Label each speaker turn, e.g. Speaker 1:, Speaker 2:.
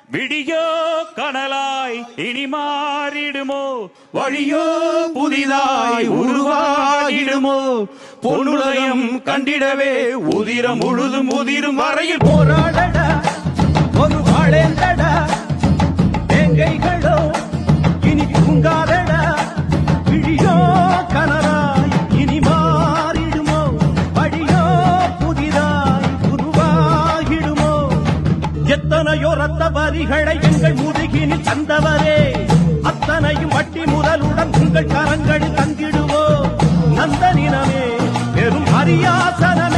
Speaker 1: Video கனலாய் இனி மாறிடுமோ, வழியோ புதிதாய் உருவாகிடுமோ, பொன்னுலகம் கண்டிடவே உதிரம் முழுதும் உதிரும் வரையில்
Speaker 2: போராடடா ஒரு வாழேந்தடா, தேங்கைகளோ இனி தூங்காதடா, விழியோ கனலாய் இனி மாறிடுமோ, வழியோ புதிதாய் உருவாகிடுமோ. எத்தனையோ ரத்த வரிகளை எங்கள் முதுகினில் தந்தவரே, அத்தனையும் வட்டி முதலுடன் உங்கள் கரங்களில் தந்திடுவோ. நந்தனினமே பெரும் அரியாசன